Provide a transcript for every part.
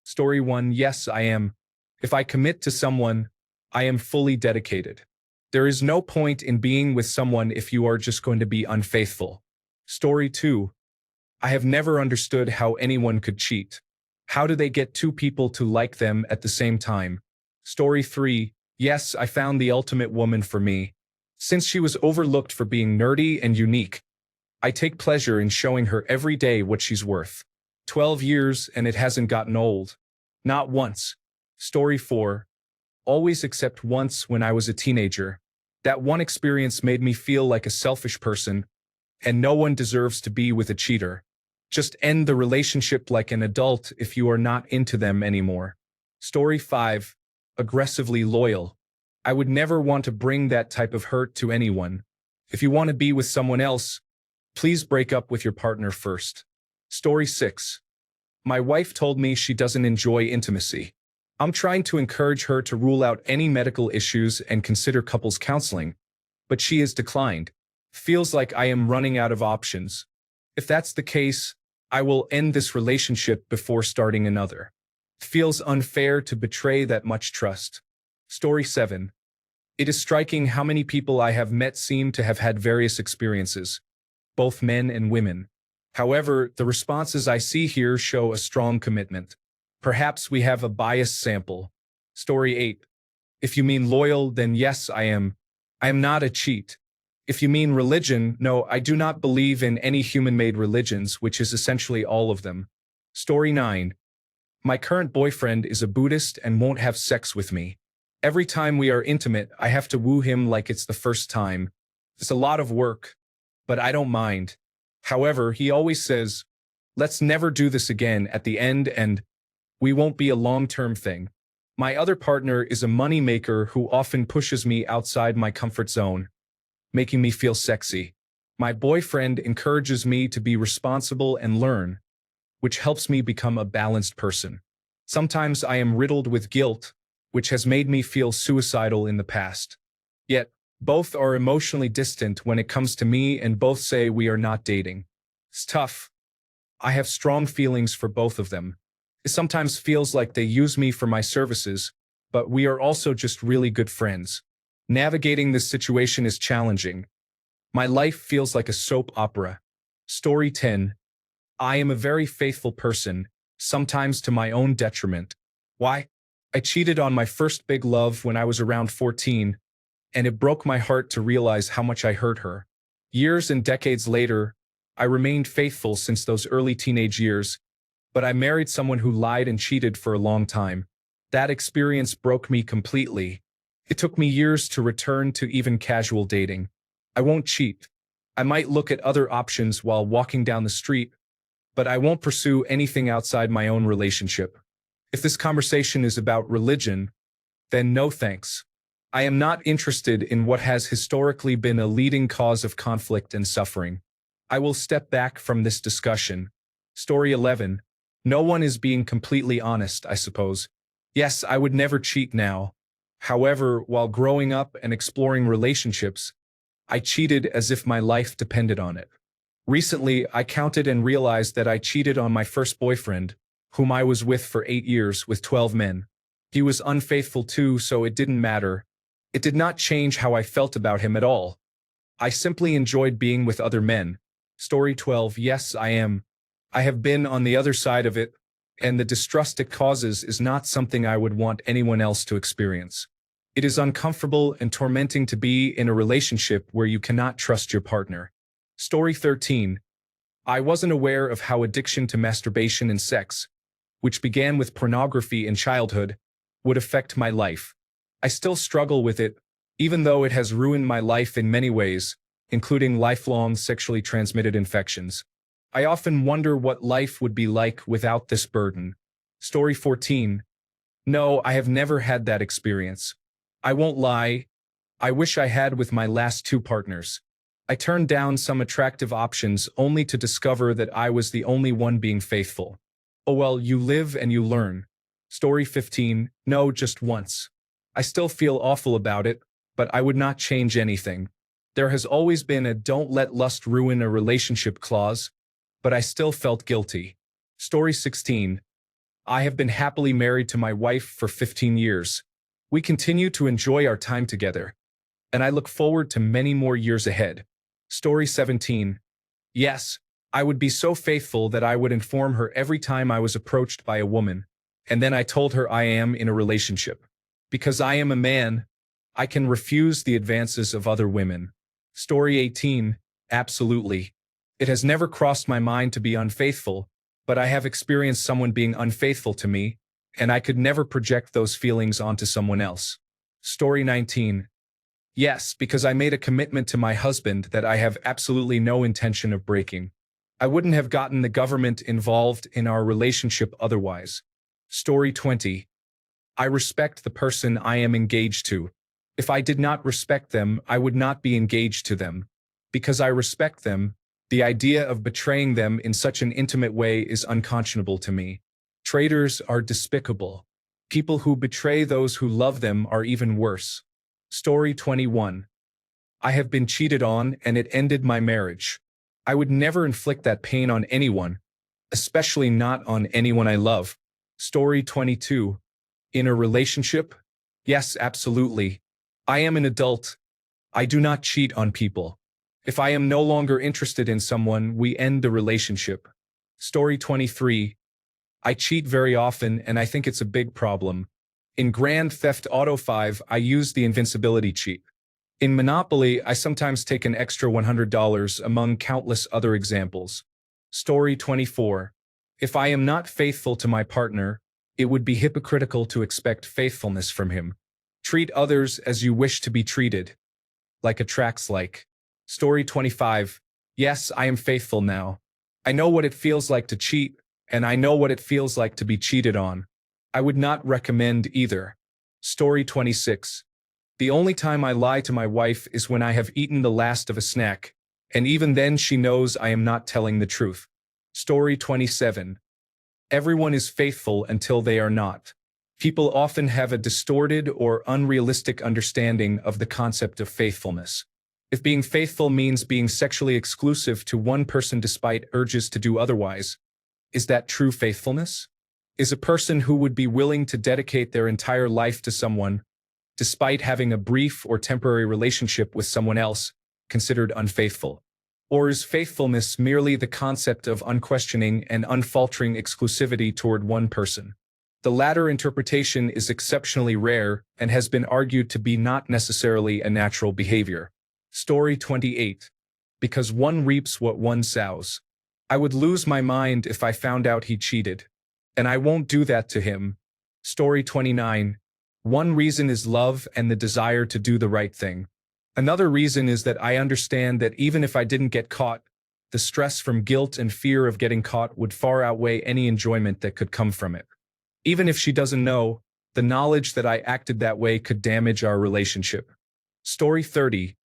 Story 1. Yes, I am. If I commit to someone, I am fully dedicated. There is no point in being with someone if you are just going to be unfaithful. Story 2. I have never understood how anyone could cheat. How do they get two people to like them at the same time? Story 3. Yes, I found the ultimate woman for me. Since she was overlooked for being nerdy and unique, I take pleasure in showing her every day what she's worth. 12 years and it hasn't gotten old. Not once. Story 4. Always except once when I was a teenager. That one experience made me feel like a selfish person, and no one deserves to be with a cheater. Just end the relationship like an adult if you are not into them anymore. Story 5. Aggressively loyal. I would never want to bring that type of hurt to anyone. If you want to be with someone else, please break up with your partner first. Story 6. My wife told me she doesn't enjoy intimacy. I'm trying to encourage her to rule out any medical issues and consider couples counseling, but she has declined. Feels like I am running out of options. If that's the case, I will end this relationship before starting another. Feels unfair to betray that much trust. Story 7. It is striking how many people I have met seem to have had various experiences, both men and women. However, the responses I see here show a strong commitment. Perhaps we have a biased sample. Story 8. If you mean loyal, then yes, I am. I am not a cheat. If you mean religion, no, I do not believe in any human-made religions, which is essentially all of them. Story 9. My current boyfriend is a Buddhist and won't have sex with me. Every time we are intimate, I have to woo him like it's the first time. It's a lot of work, but I don't mind. However, he always says, let's never do this again at the end and we won't be a long-term thing. My other partner is a money maker who often pushes me outside my comfort zone, making me feel sexy. My boyfriend encourages me to be responsible and learn, which helps me become a balanced person. Sometimes I am riddled with guilt, which has made me feel suicidal in the past. Yet, both are emotionally distant when it comes to me and both say we are not dating. It's tough. I have strong feelings for both of them. It sometimes feels like they use me for my services, but we are also just really good friends. Navigating this situation is challenging. My life feels like a soap opera. Story 10. I am a very faithful person, sometimes to my own detriment. Why? I cheated on my first big love when I was around 14, and it broke my heart to realize how much I hurt her. Years and decades later, I remained faithful since those early teenage years, but I married someone who lied and cheated for a long time. That experience broke me completely. It took me years to return to even casual dating. I won't cheat. I might look at other options while walking down the street, but I won't pursue anything outside my own relationship. If this conversation is about religion, then no thanks. I am not interested in what has historically been a leading cause of conflict and suffering. I will step back from this discussion. Story 11. No one is being completely honest, I suppose. Yes, I would never cheat now. However, while growing up and exploring relationships, I cheated as if my life depended on it. Recently, I counted and realized that I cheated on my first boyfriend, whom I was with for 8 years with 12 men. He was unfaithful too, so it didn't matter. It did not change how I felt about him at all. I simply enjoyed being with other men. Story 12. Yes, I am. I have been on the other side of it, and the distrust it causes is not something I would want anyone else to experience. It is uncomfortable and tormenting to be in a relationship where you cannot trust your partner. Story 13. I wasn't aware of how addiction to masturbation and sex, which began with pornography in childhood, would affect my life. I still struggle with it, even though it has ruined my life in many ways, including lifelong sexually transmitted infections. I often wonder what life would be like without this burden. Story 14. No, I have never had that experience. I won't lie. I wish I had with my last 2 partners. I turned down some attractive options only to discover that I was the only one being faithful. Oh well, you live and you learn. Story 15. No, just once. I still feel awful about it, but I would not change anything. There has always been a don't let lust ruin a relationship clause, but I still felt guilty. Story 16. I have been happily married to my wife for 15 years. We continue to enjoy our time together, and I look forward to many more years ahead. Story 17. Yes, I would be so faithful that I would inform her every time I was approached by a woman, and then I told her I am in a relationship. Because I am a man, I can refuse the advances of other women. Story 18. Absolutely. It has never crossed my mind to be unfaithful, but I have experienced someone being unfaithful to me, and I could never project those feelings onto someone else. Story 19. Yes, because I made a commitment to my husband that I have absolutely no intention of breaking. I wouldn't have gotten the government involved in our relationship otherwise. Story 20. I respect the person I am engaged to. If I did not respect them, I would not be engaged to them. Because I respect them, the idea of betraying them in such an intimate way is unconscionable to me. Traitors are despicable. People who betray those who love them are even worse. Story 21. I have been cheated on and it ended my marriage. I would never inflict that pain on anyone, especially not on anyone I love. Story 22. In a relationship? Yes, absolutely. I am an adult. I do not cheat on people. If I am no longer interested in someone, we end the relationship. Story 23. I cheat very often and I think it's a big problem. In Grand Theft Auto 5, I use the invincibility cheat. In Monopoly, I sometimes take an extra $100 among countless other examples. Story 24. If I am not faithful to my partner, it would be hypocritical to expect faithfulness from him. Treat others as you wish to be treated. Like attracts like. Story 25. Yes, I am faithful now. I know what it feels like to cheat, and I know what it feels like to be cheated on. I would not recommend either. Story 26. The only time I lie to my wife is when I have eaten the last of a snack, and even then she knows I am not telling the truth. Story 27. Everyone is faithful until they are not. People often have a distorted or unrealistic understanding of the concept of faithfulness. If being faithful means being sexually exclusive to one person despite urges to do otherwise, is that true faithfulness? Is a person who would be willing to dedicate their entire life to someone, despite having a brief or temporary relationship with someone else, considered unfaithful? Or is faithfulness merely the concept of unquestioning and unfaltering exclusivity toward one person? The latter interpretation is exceptionally rare and has been argued to be not necessarily a natural behavior. Story 28. Because one reaps what one sows. I would lose my mind if I found out he cheated. And I won't do that to him. Story 29. One reason is love and the desire to do the right thing. Another reason is that I understand that even if I didn't get caught, the stress from guilt and fear of getting caught would far outweigh any enjoyment that could come from it. Even if she doesn't know, the knowledge that I acted that way could damage our relationship. Story 30.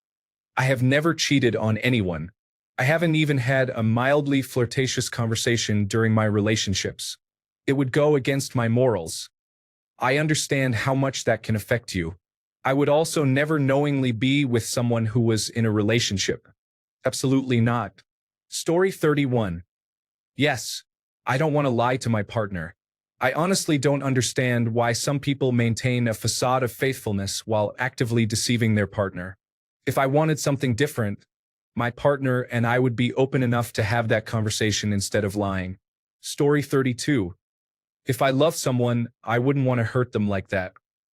I have never cheated on anyone. I haven't even had a mildly flirtatious conversation during my relationships. It would go against my morals. I understand how much that can affect you. I would also never knowingly be with someone who was in a relationship. Absolutely not. Story 31. Yes, I don't want to lie to my partner. I honestly don't understand why some people maintain a facade of faithfulness while actively deceiving their partner. If I wanted something different, my partner and I would be open enough to have that conversation instead of lying. Story 32. If I love someone, I wouldn't want to hurt them like that.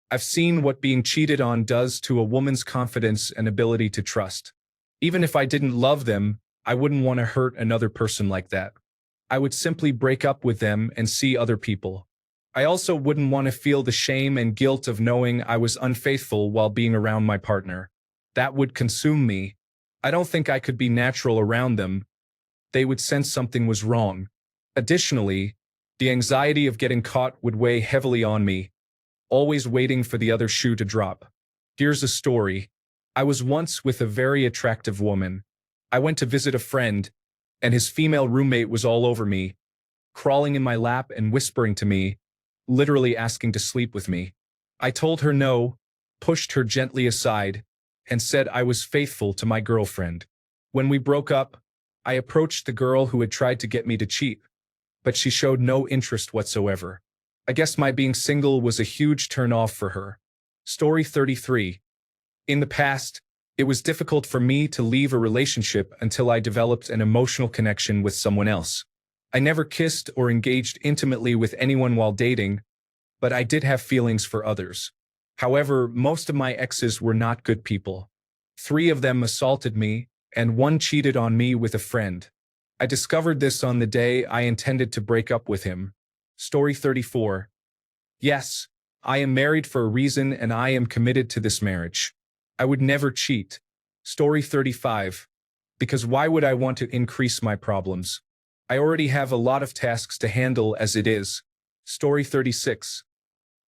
I've seen what being cheated on does to a woman's confidence and ability to trust. Even if I didn't love them, I wouldn't want to hurt another person like that. I would simply break up with them and see other people. I also wouldn't want to feel the shame and guilt of knowing I was unfaithful while being around my partner. That would consume me. I don't think I could be natural around them. They would sense something was wrong. Additionally, the anxiety of getting caught would weigh heavily on me, always waiting for the other shoe to drop. Here's a story. I was once with a very attractive woman. I went to visit a friend, and his female roommate was all over me, crawling in my lap and whispering to me, literally asking to sleep with me. I told her no, pushed her gently aside, and said I was faithful to my girlfriend. When we broke up, I approached the girl who had tried to get me to cheat, but she showed no interest whatsoever. I guess my being single was a huge turn-off for her. Story 33. In the past, it was difficult for me to leave a relationship until I developed an emotional connection with someone else. I never kissed or engaged intimately with anyone while dating, but I did have feelings for others. However, most of my exes were not good people. 3 of them assaulted me, and 1 cheated on me with a friend. I discovered this on the day I intended to break up with him. Story 34. Yes, I am married for a reason and I am committed to this marriage. I would never cheat. Story 35. Because why would I want to increase my problems? I already have a lot of tasks to handle as it is. Story 36.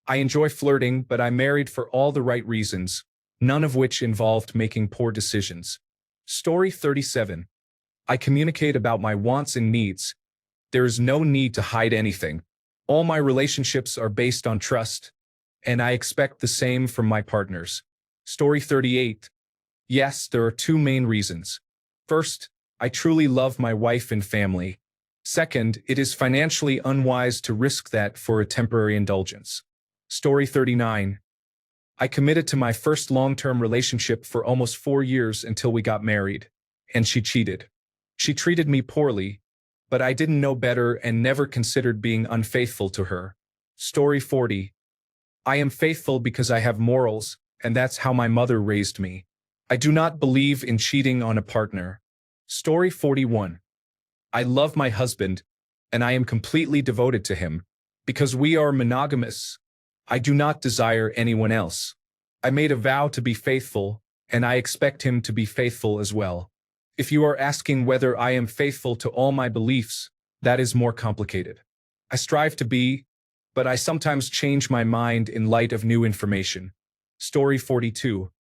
I enjoy flirting, but I'm married for all the right reasons, none of which involved making poor decisions. Story 37. I communicate about my wants and needs. There is no need to hide anything. All my relationships are based on trust, and I expect the same from my partners. Story 38. Yes, there are 2 main reasons. First, I truly love my wife and family. Second, it is financially unwise to risk that for a temporary indulgence. Story 39. I committed to my first long-term relationship for almost 4 years until we got married, and she cheated. She treated me poorly, but I didn't know better and never considered being unfaithful to her. Story 40. I am faithful because I have morals, and that's how my mother raised me. I do not believe in cheating on a partner. Story 41. I love my husband, and I am completely devoted to him. Because we are monogamous, I do not desire anyone else. I made a vow to be faithful, and I expect him to be faithful as well. If you are asking whether I am faithful to all my beliefs, that is more complicated. I strive to be, but I sometimes change my mind in light of new information. Story 42.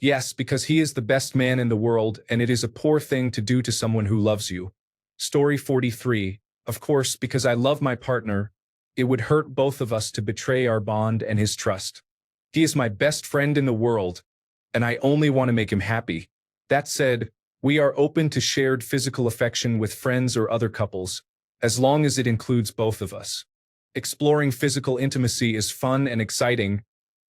Yes, because he is the best man in the world, and it is a poor thing to do to someone who loves you. Story 43. Of course, because I love my partner, it would hurt both of us to betray our bond and his trust. He is my best friend in the world, and I only want to make him happy. That said, we are open to shared physical affection with friends or other couples, as long as it includes both of us. Exploring physical intimacy is fun and exciting,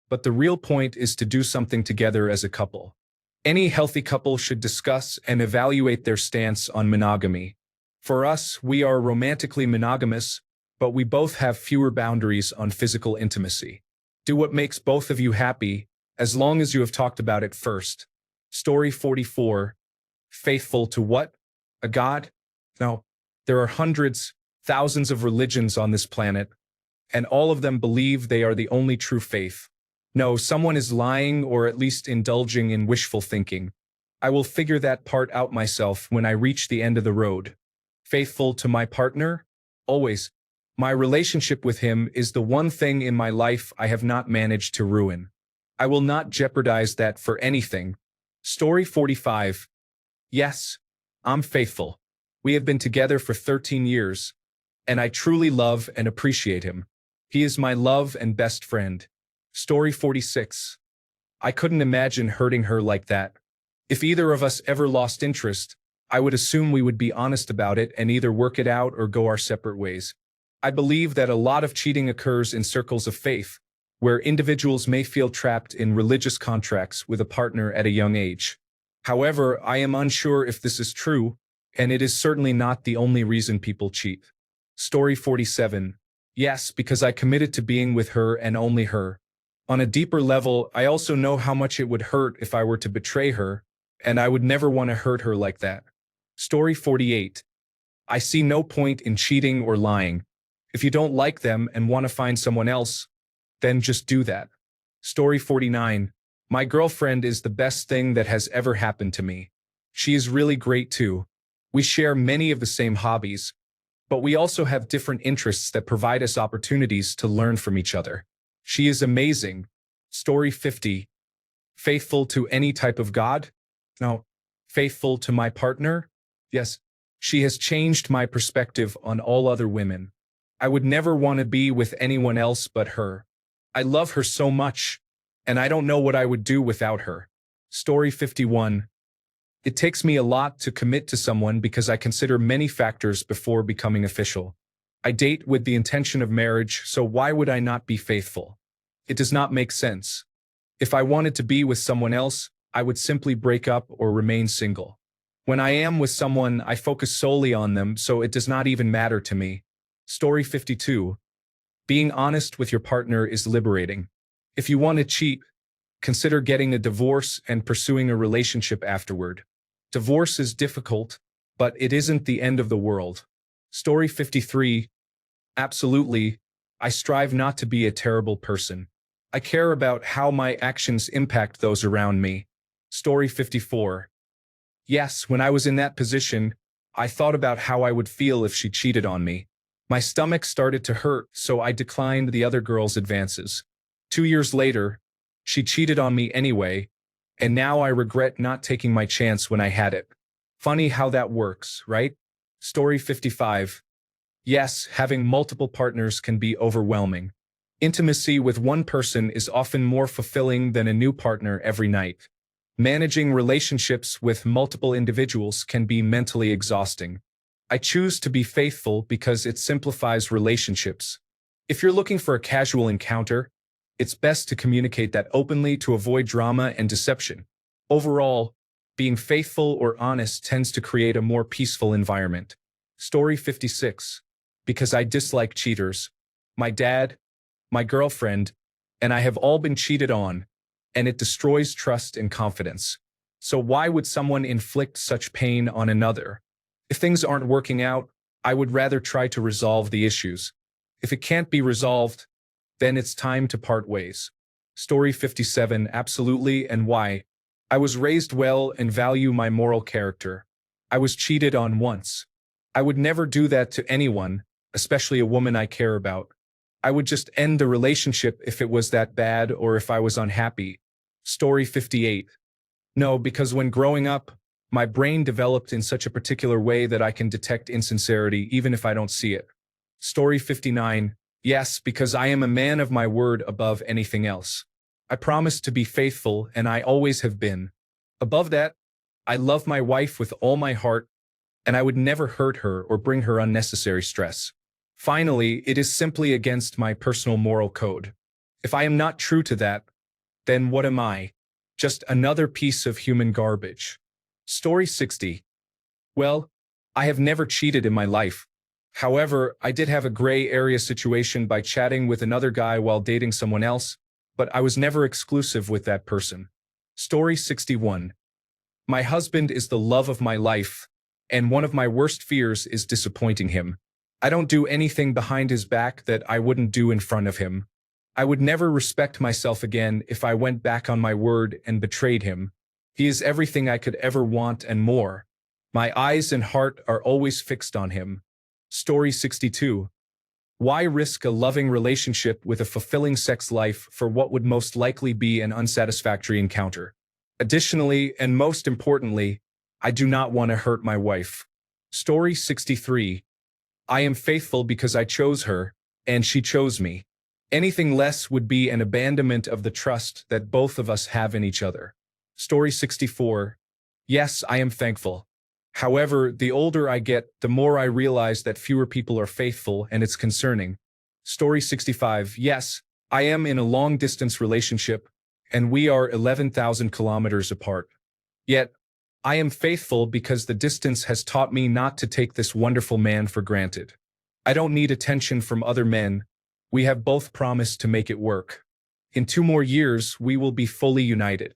but the real point is to do something together as a couple. Any healthy couple should discuss and evaluate their stance on monogamy. For us, we are romantically monogamous, but we both have fewer boundaries on physical intimacy. Do what makes both of you happy, as long as you have talked about it first. Story 44. Faithful to what? A god? No. There are hundreds, thousands of religions on this planet, and all of them believe they are the only true faith. No, someone is lying or at least indulging in wishful thinking. I will figure that part out myself when I reach the end of the road. Faithful to my partner? Always. My relationship with him is the one thing in my life I have not managed to ruin. I will not jeopardize that for anything. Story 45. Yes, I'm faithful. We have been together for 13 years, and I truly love and appreciate him. He is my love and best friend. Story 46. I couldn't imagine hurting her like that. If either of us ever lost interest, I would assume we would be honest about it and either work it out or go our separate ways. I believe that a lot of cheating occurs in circles of faith, where individuals may feel trapped in religious contracts with a partner at a young age. However, I am unsure if this is true, and it is certainly not the only reason people cheat. Story 47. Yes, because I committed to being with her and only her. On a deeper level, I also know how much it would hurt if I were to betray her, and I would never want to hurt her like that. Story 48. I see no point in cheating or lying. If you don't like them and want to find someone else, then just do that. Story 49. My girlfriend is the best thing that has ever happened to me. She is really great too. We share many of the same hobbies, but we also have different interests that provide us opportunities to learn from each other. She is amazing. Story 50. Faithful to any type of God? No. Faithful to my partner? Yes. She has changed my perspective on all other women. I would never want to be with anyone else but her. I love her so much, and I don't know what I would do without her. Story 51. It takes me a lot to commit to someone because I consider many factors before becoming official. I date with the intention of marriage, so why would I not be faithful? It does not make sense. If I wanted to be with someone else, I would simply break up or remain single. When I am with someone, I focus solely on them, so it does not even matter to me. Story 52. Being honest with your partner is liberating. If you want to cheat, consider getting a divorce and pursuing a relationship afterward. Divorce is difficult, but it isn't the end of the world. Story 53. Absolutely, I strive not to be a terrible person. I care about how my actions impact those around me. Story 54. Yes, when I was in that position, I thought about how I would feel if she cheated on me. My stomach started to hurt, so I declined the other girl's advances. 2 years later, she cheated on me anyway, and now I regret not taking my chance when I had it. Funny how that works, right? Story 55. Yes, having multiple partners can be overwhelming. Intimacy with one person is often more fulfilling than a new partner every night. Managing relationships with multiple individuals can be mentally exhausting. I choose to be faithful because it simplifies relationships. If you're looking for a casual encounter, it's best to communicate that openly to avoid drama and deception. Overall, being faithful or honest tends to create a more peaceful environment. Story 56. Because I dislike cheaters. My dad, my girlfriend, and I have all been cheated on, and it destroys trust and confidence. So why would someone inflict such pain on another? If things aren't working out, I would rather try to resolve the issues. If it can't be resolved, then it's time to part ways. Story 57. Absolutely, and why? I was raised well and value my moral character. I was cheated on once. I would never do that to anyone, especially a woman I care about. I would just end the relationship if it was that bad or if I was unhappy. Story 58. No, because when growing up, my brain developed in such a particular way that I can detect insincerity even if I don't see it. Story 59. Yes, because I am a man of my word above anything else. I promise to be faithful, and I always have been. Above that, I love my wife with all my heart, and I would never hurt her or bring her unnecessary stress. Finally, it is simply against my personal moral code. If I am not true to that, then what am I? Just another piece of human garbage. Story 60. Well, I have never cheated in my life. However, I did have a gray area situation by chatting with another guy while dating someone else, but I was never exclusive with that person. Story 61. My husband is the love of my life, and one of my worst fears is disappointing him. I don't do anything behind his back that I wouldn't do in front of him. I would never respect myself again if I went back on my word and betrayed him. He is everything I could ever want and more. My eyes and heart are always fixed on him. Story 62. Why risk a loving relationship with a fulfilling sex life for what would most likely be an unsatisfactory encounter? Additionally, and most importantly, I do not want to hurt my wife. Story 63. I am faithful because I chose her, and she chose me. Anything less would be an abandonment of the trust that both of us have in each other. Story 64. Yes, I am thankful. However, the older I get, the more I realize that fewer people are faithful, and it's concerning. Story 65. Yes, I am in a long-distance relationship, and we are 11,000 kilometers apart. Yet, I am faithful because the distance has taught me not to take this wonderful man for granted. I don't need attention from other men. We have both promised to make it work. In 2 more years, we will be fully united.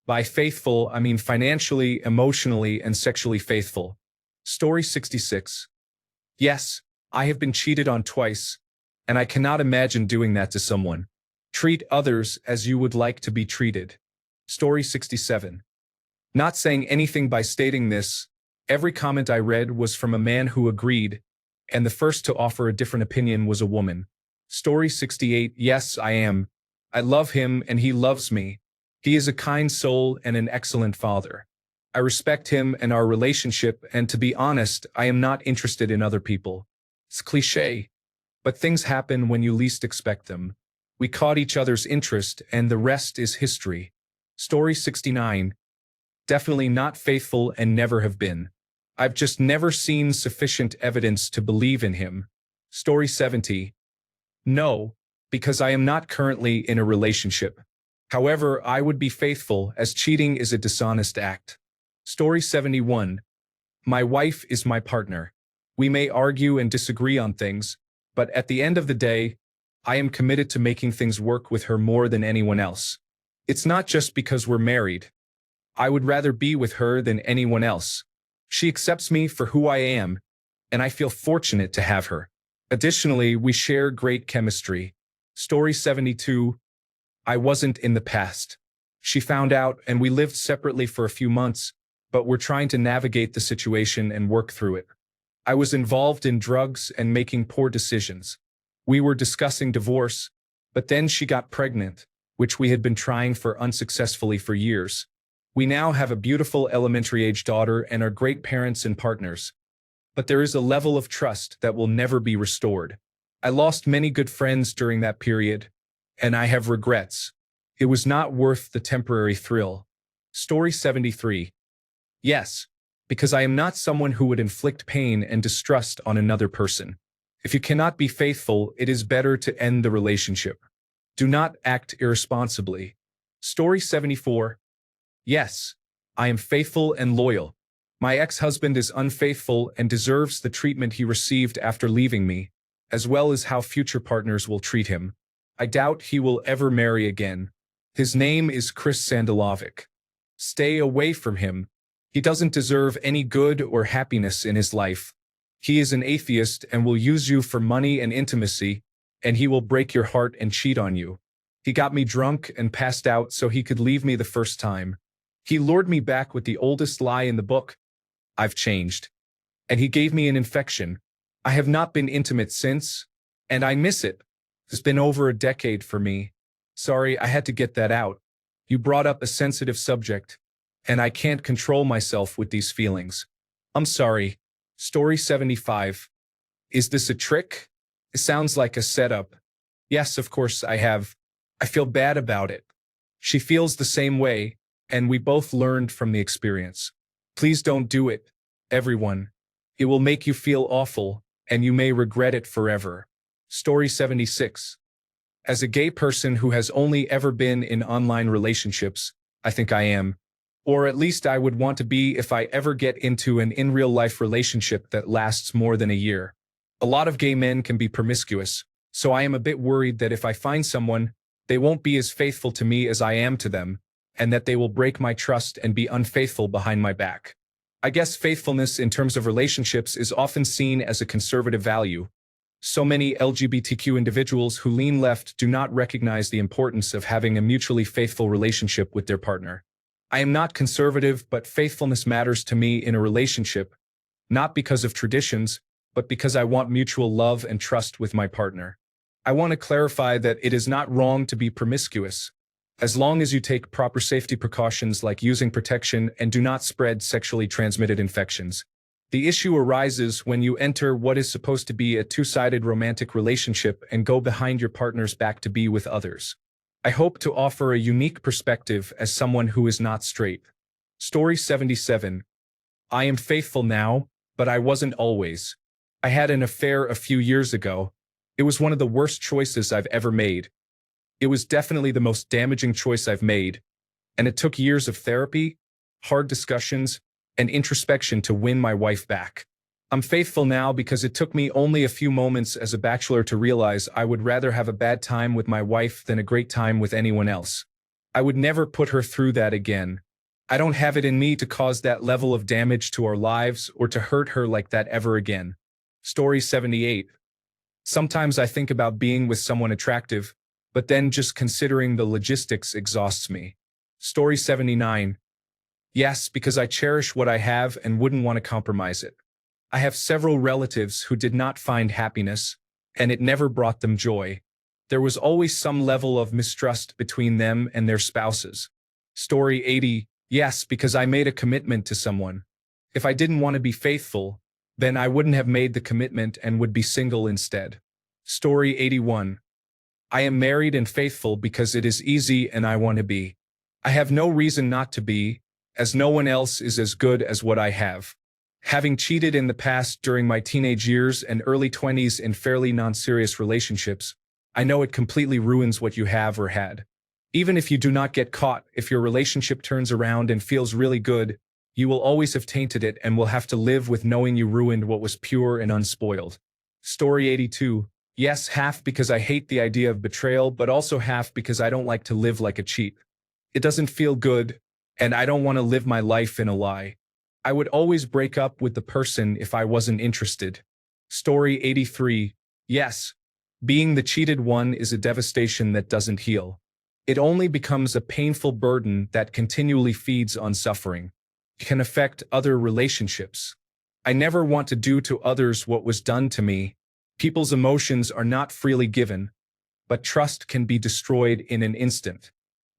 By faithful, I mean financially, emotionally, and sexually faithful. Story 66. Yes, I have been cheated on twice, and I cannot imagine doing that to someone. Treat others as you would like to be treated. Story 67. Not saying anything by stating this, every comment I read was from a man who agreed, and the first to offer a different opinion was a woman. Story 68. Yes, I am. I love him and he loves me. He is a kind soul and an excellent father. I respect him and our relationship, and to be honest, I am not interested in other people. It's cliché, but things happen when you least expect them. We caught each other's interest, and the rest is history. Story 69. Definitely not faithful and never have been. I've just never seen sufficient evidence to believe in him. Story 70. No, because I am not currently in a relationship. However, I would be faithful as cheating is a dishonest act. Story 71. My wife is my partner. We may argue and disagree on things, but at the end of the day, I am committed to making things work with her more than anyone else. It's not just because we're married. I would rather be with her than anyone else. She accepts me for who I am, and I feel fortunate to have her. Additionally, we share great chemistry. Story 72. I wasn't in the past. She found out and we lived separately for a few months, but we're trying to navigate the situation and work through it. I was involved in drugs and making poor decisions. We were discussing divorce, but then she got pregnant, which we had been trying for unsuccessfully for years. We now have a beautiful elementary-age daughter and are great parents and partners. But there is a level of trust that will never be restored. I lost many good friends during that period, and I have regrets. It was not worth the temporary thrill. Story 73. Yes, because I am not someone who would inflict pain and distrust on another person. If you cannot be faithful, it is better to end the relationship. Do not act irresponsibly. Story 74. Yes, I am faithful and loyal. My ex-husband is unfaithful and deserves the treatment he received after leaving me, as well as how future partners will treat him. I doubt he will ever marry again. His name is Chris Sandalovic. Stay away from him. He doesn't deserve any good or happiness in his life. He is an atheist and will use you for money and intimacy, and he will break your heart and cheat on you. He got me drunk and passed out so he could leave me the first time. He lured me back with the oldest lie in the book. I've changed. And he gave me an infection. I have not been intimate since, and I miss it. It's been over a decade for me. Sorry, I had to get that out. You brought up a sensitive subject, and I can't control myself with these feelings. I'm sorry. Story 75. Is this a trick? It sounds like a setup. Yes, of course I have. I feel bad about it. She feels the same way, and we both learned from the experience. Please don't do it, everyone. It will make you feel awful, and you may regret it forever. Story 76. As a gay person who has only ever been in online relationships, I think I am. Or at least I would want to be if I ever get into an in-real-life relationship that lasts more than a year. A lot of gay men can be promiscuous, so I am a bit worried that if I find someone, they won't be as faithful to me as I am to them, and that they will break my trust and be unfaithful behind my back. I guess faithfulness in terms of relationships is often seen as a conservative value. So many LGBTQ individuals who lean left do not recognize the importance of having a mutually faithful relationship with their partner. I am not conservative, but faithfulness matters to me in a relationship, not because of traditions, but because I want mutual love and trust with my partner. I want to clarify that it is not wrong to be promiscuous, as long as you take proper safety precautions like using protection and do not spread sexually transmitted infections. The issue arises when you enter what is supposed to be a two-sided romantic relationship and go behind your partner's back to be with others. I hope to offer a unique perspective as someone who is not straight. Story 77. I am faithful now, but I wasn't always. I had an affair a few years ago. It was one of the worst choices I've ever made. It was definitely the most damaging choice I've made, and it took years of therapy, hard discussions, and introspection to win my wife back. I'm faithful now because it took me only a few moments as a bachelor to realize I would rather have a bad time with my wife than a great time with anyone else. I would never put her through that again. I don't have it in me to cause that level of damage to our lives or to hurt her like that ever again. Story 78. Sometimes I think about being with someone attractive, but then just considering the logistics exhausts me. Story 79. Yes, because I cherish what I have and wouldn't want to compromise it. I have several relatives who did not find happiness, and it never brought them joy. There was always some level of mistrust between them and their spouses. Story 80. Yes, because I made a commitment to someone. If I didn't want to be faithful, then I wouldn't have made the commitment and would be single instead. Story 81. I am married and faithful because it is easy and I want to be. I have no reason not to be, as no one else is as good as what I have. Having cheated in the past during my teenage years and early 20s in fairly non-serious relationships, I know it completely ruins what you have or had. Even if you do not get caught, if your relationship turns around and feels really good, you will always have tainted it and will have to live with knowing you ruined what was pure and unspoiled. Story 82. Yes, half because I hate the idea of betrayal, but also half because I don't like to live like a cheat. It doesn't feel good, and I don't want to live my life in a lie. I would always break up with the person if I wasn't interested. Story 83. Yes, being the cheated one is a devastation that doesn't heal. It only becomes a painful burden that continually feeds on suffering. It can affect other relationships. I never want to do to others what was done to me. People's emotions are not freely given, but trust can be destroyed in an instant.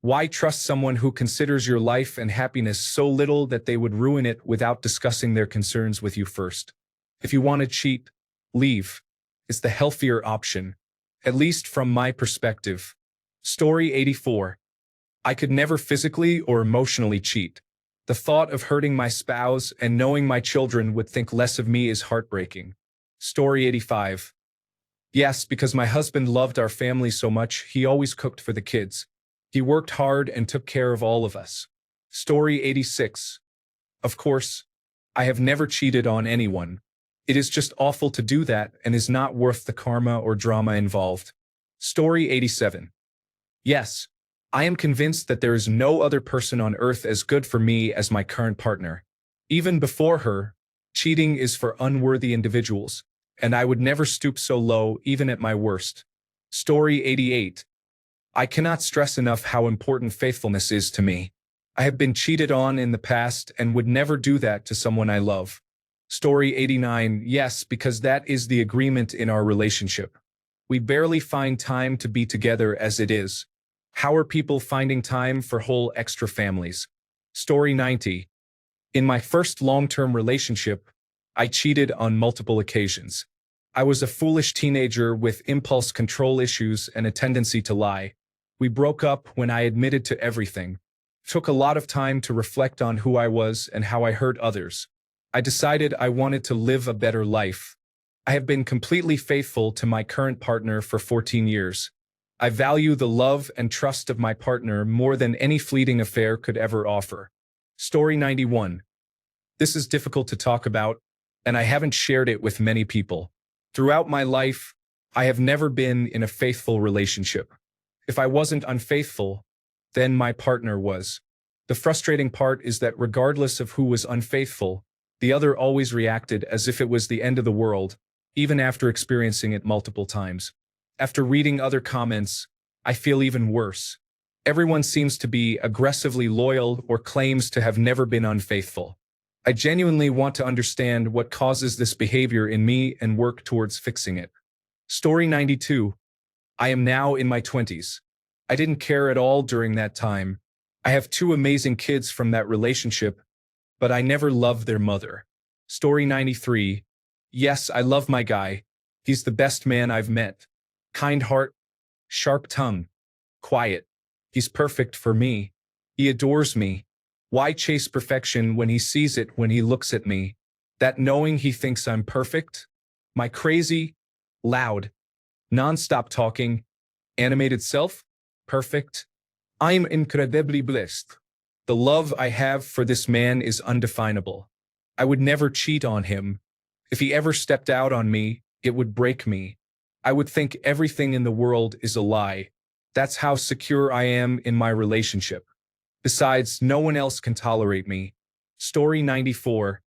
Why trust someone who considers your life and happiness so little that they would ruin it without discussing their concerns with you first? If you want to cheat, leave. It's the healthier option, at least from my perspective. Story 84. I could never physically or emotionally cheat. The thought of hurting my spouse and knowing my children would think less of me is heartbreaking. Story 85. Yes, because my husband loved our family so much, he always cooked for the kids. He worked hard and took care of all of us. Story 86. Of course, I have never cheated on anyone. It is just awful to do that and is not worth the karma or drama involved. Story 87. Yes, I am convinced that there is no other person on earth as good for me as my current partner. Even before her, cheating is for unworthy individuals, and I would never stoop so low even at my worst. Story 88. I cannot stress enough how important faithfulness is to me. I have been cheated on in the past and would never do that to someone I love. Story 89. Yes, because that is the agreement in our relationship. We barely find time to be together as it is. How are people finding time for whole extra families? Story 90. In my first long-term relationship, I cheated on multiple occasions. I was a foolish teenager with impulse control issues and a tendency to lie. We broke up when I admitted to everything. It took a lot of time to reflect on who I was and how I hurt others. I decided I wanted to live a better life. I have been completely faithful to my current partner for 14 years. I value the love and trust of my partner more than any fleeting affair could ever offer. Story 91. This is difficult to talk about, and I haven't shared it with many people. Throughout my life, I have never been in a faithful relationship. If I wasn't unfaithful, then my partner was. The frustrating part is that regardless of who was unfaithful, the other always reacted as if it was the end of the world, even after experiencing it multiple times. After reading other comments, I feel even worse. Everyone seems to be aggressively loyal or claims to have never been unfaithful. I genuinely want to understand what causes this behavior in me and work towards fixing it. Story 92. I am now in my 20s. I didn't care at all during that time. I have 2 amazing kids from that relationship, but I never loved their mother. Story 93. Yes, I love my guy. He's the best man I've met. Kind heart, sharp tongue, quiet. He's perfect for me. He adores me. Why chase perfection when he sees it when he looks at me? That knowing he thinks I'm perfect? My crazy, loud, non-stop talking, animated self? Perfect? I'm incredibly blessed. The love I have for this man is undefinable. I would never cheat on him. If he ever stepped out on me, it would break me. I would think everything in the world is a lie. That's how secure I am in my relationship. Besides, no one else can tolerate me. Story 94.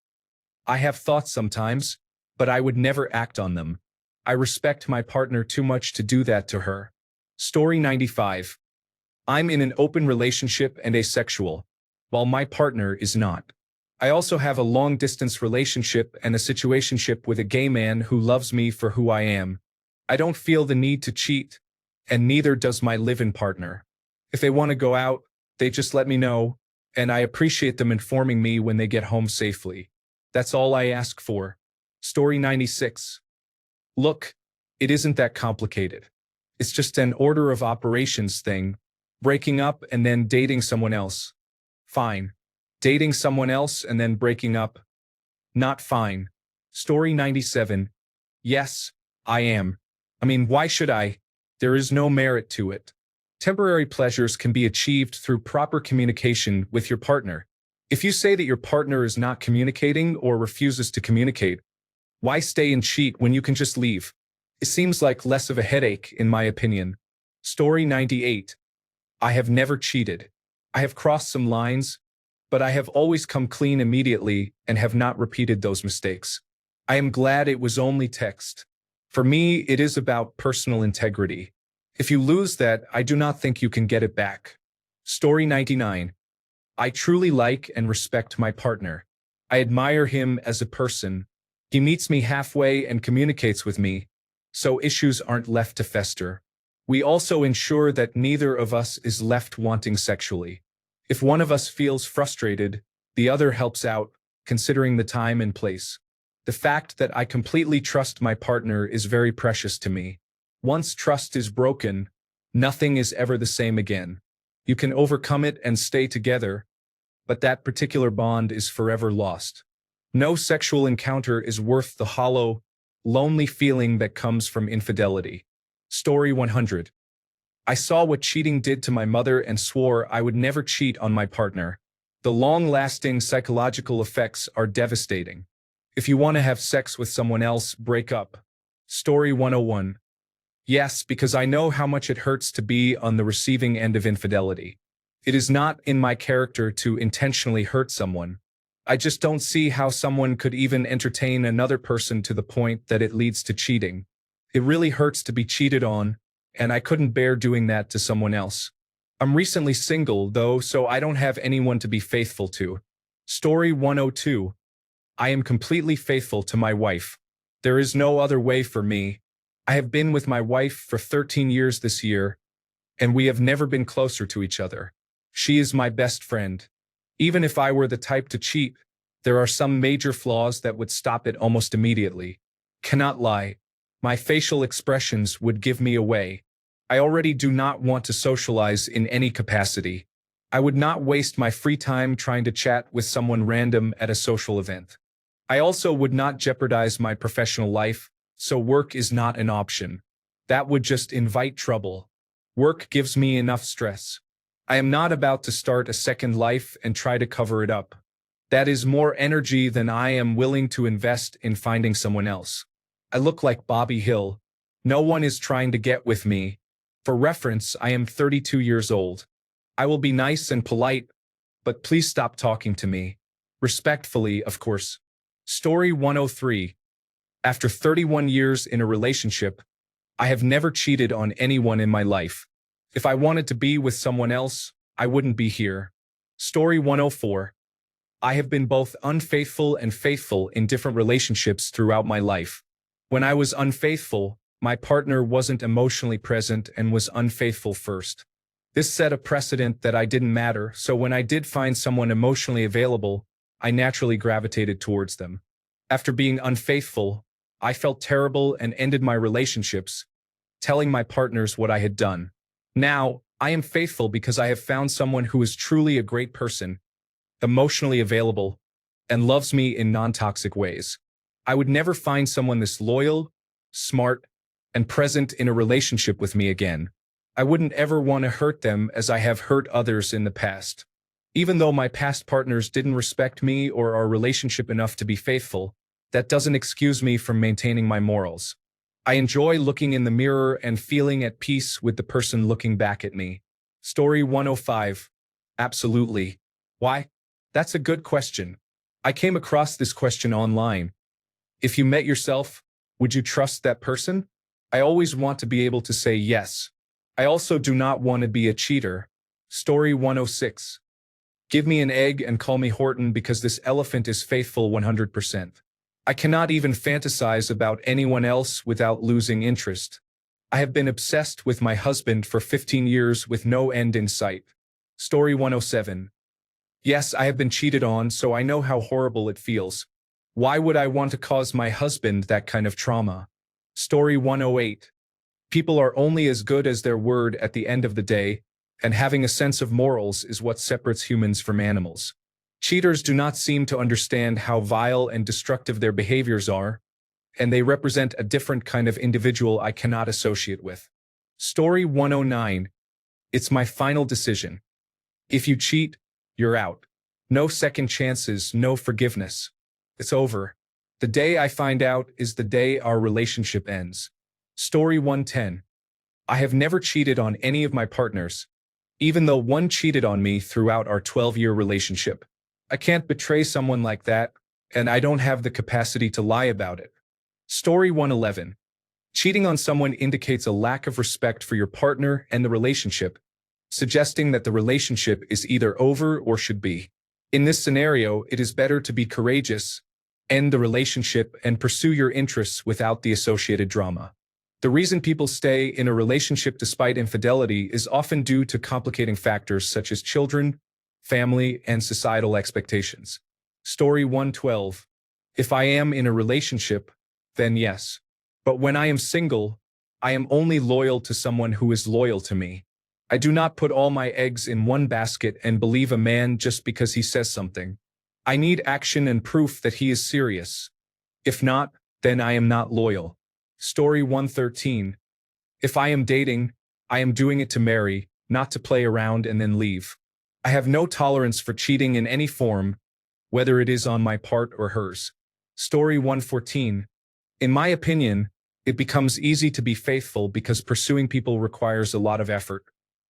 I have thoughts sometimes, but I would never act on them. I respect my partner too much to do that to her. Story 95. I'm in an open relationship and asexual, while my partner is not. I also have a long-distance relationship and a situationship with a gay man who loves me for who I am. I don't feel the need to cheat, and neither does my live-in partner. If they want to go out, they just let me know, and I appreciate them informing me when they get home safely. That's all I ask for. Story 96. Look, it isn't that complicated. It's just an order of operations thing, breaking up and then dating someone else. Fine. Dating someone else and then breaking up. Not fine. Story 97. Yes, I am. I mean, why should I? There is no merit to it. Temporary pleasures can be achieved through proper communication with your partner. If you say that your partner is not communicating or refuses to communicate, why stay and cheat when you can just leave? It seems like less of a headache, in my opinion. Story 98. I have never cheated. I have crossed some lines, but I have always come clean immediately and have not repeated those mistakes. I am glad it was only text. For me, it is about personal integrity. If you lose that, I do not think you can get it back. Story 99. I truly like and respect my partner. I admire him as a person. He meets me halfway and communicates with me, so issues aren't left to fester. We also ensure that neither of us is left wanting sexually. If one of us feels frustrated, the other helps out, considering the time and place. The fact that I completely trust my partner is very precious to me. Once trust is broken, nothing is ever the same again. You can overcome it and stay together, but that particular bond is forever lost. No sexual encounter is worth the hollow, lonely feeling that comes from infidelity. Story 100. I saw what cheating did to my mother and swore I would never cheat on my partner. The long-lasting psychological effects are devastating. If you want to have sex with someone else, break up. Story 101. Yes, because I know how much it hurts to be on the receiving end of infidelity. It is not in my character to intentionally hurt someone. I just don't see how someone could even entertain another person to the point that it leads to cheating. It really hurts to be cheated on, and I couldn't bear doing that to someone else. I'm recently single, though, so I don't have anyone to be faithful to. Story 102. I am completely faithful to my wife. There is no other way for me. I have been with my wife for 13 years this year, and we have never been closer to each other. She is my best friend. Even if I were the type to cheat, there are some major flaws that would stop it almost immediately. Cannot lie. My facial expressions would give me away. I already do not want to socialize in any capacity. I would not waste my free time trying to chat with someone random at a social event. I also would not jeopardize my professional life, so work is not an option. That would just invite trouble. Work gives me enough stress. I am not about to start a second life and try to cover it up. That is more energy than I am willing to invest in finding someone else. I look like Bobby Hill. No one is trying to get with me. For reference, I am 32 years old. I will be nice and polite, but please stop talking to me. Respectfully, of course. Story 103. After 31 years in a relationship, I have never cheated on anyone in my life. If I wanted to be with someone else, I wouldn't be here. Story 104. I have been both unfaithful and faithful in different relationships throughout my life. When I was unfaithful, my partner wasn't emotionally present and was unfaithful first. This set a precedent that I didn't matter, so when I did find someone emotionally available, I naturally gravitated towards them. After being unfaithful, I felt terrible and ended my relationships, telling my partners what I had done. Now, I am faithful because I have found someone who is truly a great person, emotionally available, and loves me in non-toxic ways. I would never find someone this loyal, smart, and present in a relationship with me again. I wouldn't ever want to hurt them as I have hurt others in the past. Even though my past partners didn't respect me or our relationship enough to be faithful, that doesn't excuse me from maintaining my morals. I enjoy looking in the mirror and feeling at peace with the person looking back at me. Story 105. Absolutely. Why? That's a good question. I came across this question online. If you met yourself, would you trust that person? I always want to be able to say yes. I also do not want to be a cheater. Story 106. Give me an egg and call me Horton because this elephant is faithful 100%. I cannot even fantasize about anyone else without losing interest. I have been obsessed with my husband for 15 years with no end in sight. Story 107. Yes, I have been cheated on, so I know how horrible it feels. Why would I want to cause my husband that kind of trauma? Story 108. People are only as good as their word at the end of the day, and having a sense of morals is what separates humans from animals. Cheaters do not seem to understand how vile and destructive their behaviors are, and they represent a different kind of individual I cannot associate with. Story 109. It's my final decision. If you cheat, you're out. No second chances, no forgiveness. It's over. The day I find out is the day our relationship ends. Story 110. I have never cheated on any of my partners, even though one cheated on me throughout our 12-year relationship. I can't betray someone like that, and I don't have the capacity to lie about it. Story 111. Cheating on someone indicates a lack of respect for your partner and the relationship, suggesting that the relationship is either over or should be. In this scenario, it is better to be courageous, end the relationship, and pursue your interests without the associated drama. The reason people stay in a relationship despite infidelity is often due to complicating factors such as children, family, and societal expectations. Story 112. If I am in a relationship, then yes. But when I am single, I am only loyal to someone who is loyal to me. I do not put all my eggs in one basket and believe a man just because he says something. I need action and proof that he is serious. If not, then I am not loyal. Story 113. If I am dating, I am doing it to marry, not to play around and then leave. I have no tolerance for cheating in any form, whether it is on my part or hers. Story 114. In my opinion, it becomes easy to be faithful because pursuing people requires a lot of effort.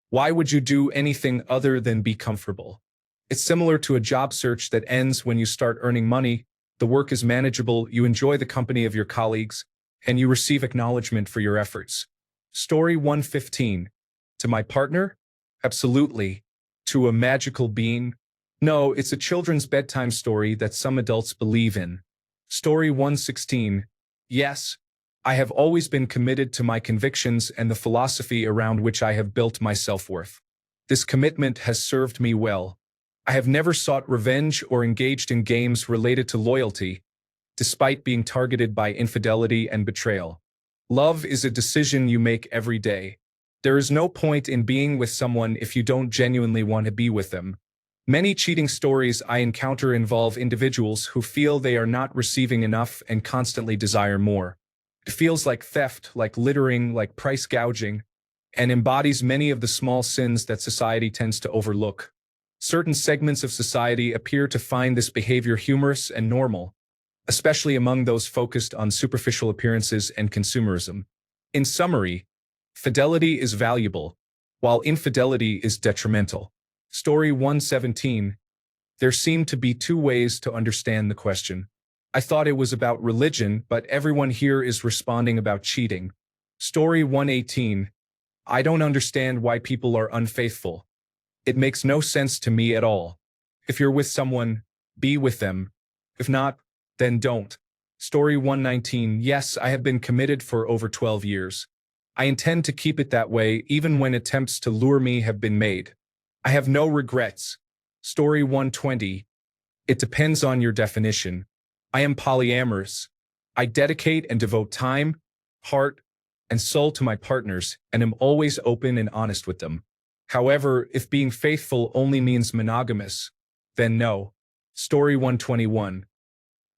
Why would you do anything other than be comfortable? It's similar to a job search that ends when you start earning money, the work is manageable, you enjoy the company of your colleagues, and you receive acknowledgement for your efforts. Story 115. To my partner? Absolutely. To a magical being? No, it's a children's bedtime story that some adults believe in. Story 116. Yes, I have always been committed to my convictions and the philosophy around which I have built my self-worth. This commitment has served me well. I have never sought revenge or engaged in games related to loyalty, despite being targeted by infidelity and betrayal. Love is a decision you make every day. There is no point in being with someone if you don't genuinely want to be with them. Many cheating stories I encounter involve individuals who feel they are not receiving enough and constantly desire more. It feels like theft, like littering, like price gouging, and embodies many of the small sins that society tends to overlook. Certain segments of society appear to find this behavior humorous and normal, especially among those focused on superficial appearances and consumerism. In summary, fidelity is valuable, while infidelity is detrimental. Story 117. There seem to be two ways to understand the question. I thought it was about religion, but everyone here is responding about cheating. Story 118. I don't understand why people are unfaithful. It makes no sense to me at all. If you're with someone, be with them. If not, then don't. Story 119. Yes, I have been committed for over 12 years. I intend to keep it that way even when attempts to lure me have been made. I have no regrets. Story 120. It depends on your definition. I am polyamorous. I dedicate and devote time, heart, and soul to my partners and am always open and honest with them. However, if being faithful only means monogamous, then no. Story 121.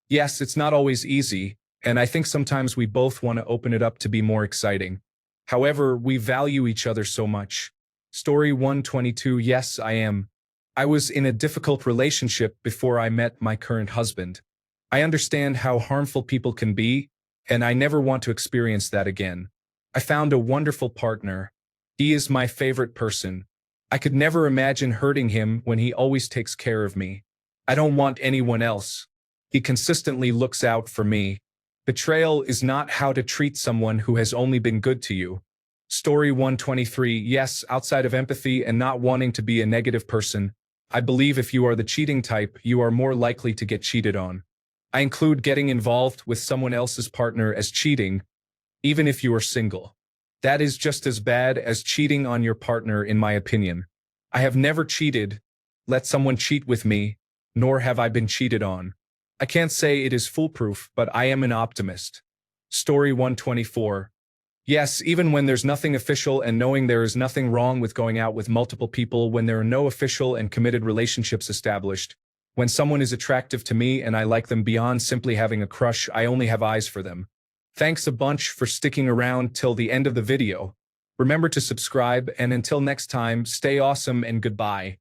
Yes, it's not always easy, and I think sometimes we both want to open it up to be more exciting. However, we value each other so much. Story 122. Yes, I am. I was in a difficult relationship before I met my current husband. I understand how harmful people can be, and I never want to experience that again. I found a wonderful partner. He is my favorite person. I could never imagine hurting him when he always takes care of me. I don't want anyone else. He consistently looks out for me. Betrayal is not how to treat someone who has only been good to you. Story 123. Yes, outside of empathy and not wanting to be a negative person, I believe if you are the cheating type, you are more likely to get cheated on. I include getting involved with someone else's partner as cheating, even if you are single. That is just as bad as cheating on your partner, in my opinion. I have never cheated, let someone cheat with me, nor have I been cheated on. I can't say it is foolproof, but I am an optimist. Story 124. Yes, even when there's nothing official and knowing there is nothing wrong with going out with multiple people when there are no official and committed relationships established, When someone is attractive to me and I like them beyond simply having a crush, I only have eyes for them. Thanks a bunch for sticking around till the end of the video. Remember to subscribe, and until next time, stay awesome and goodbye.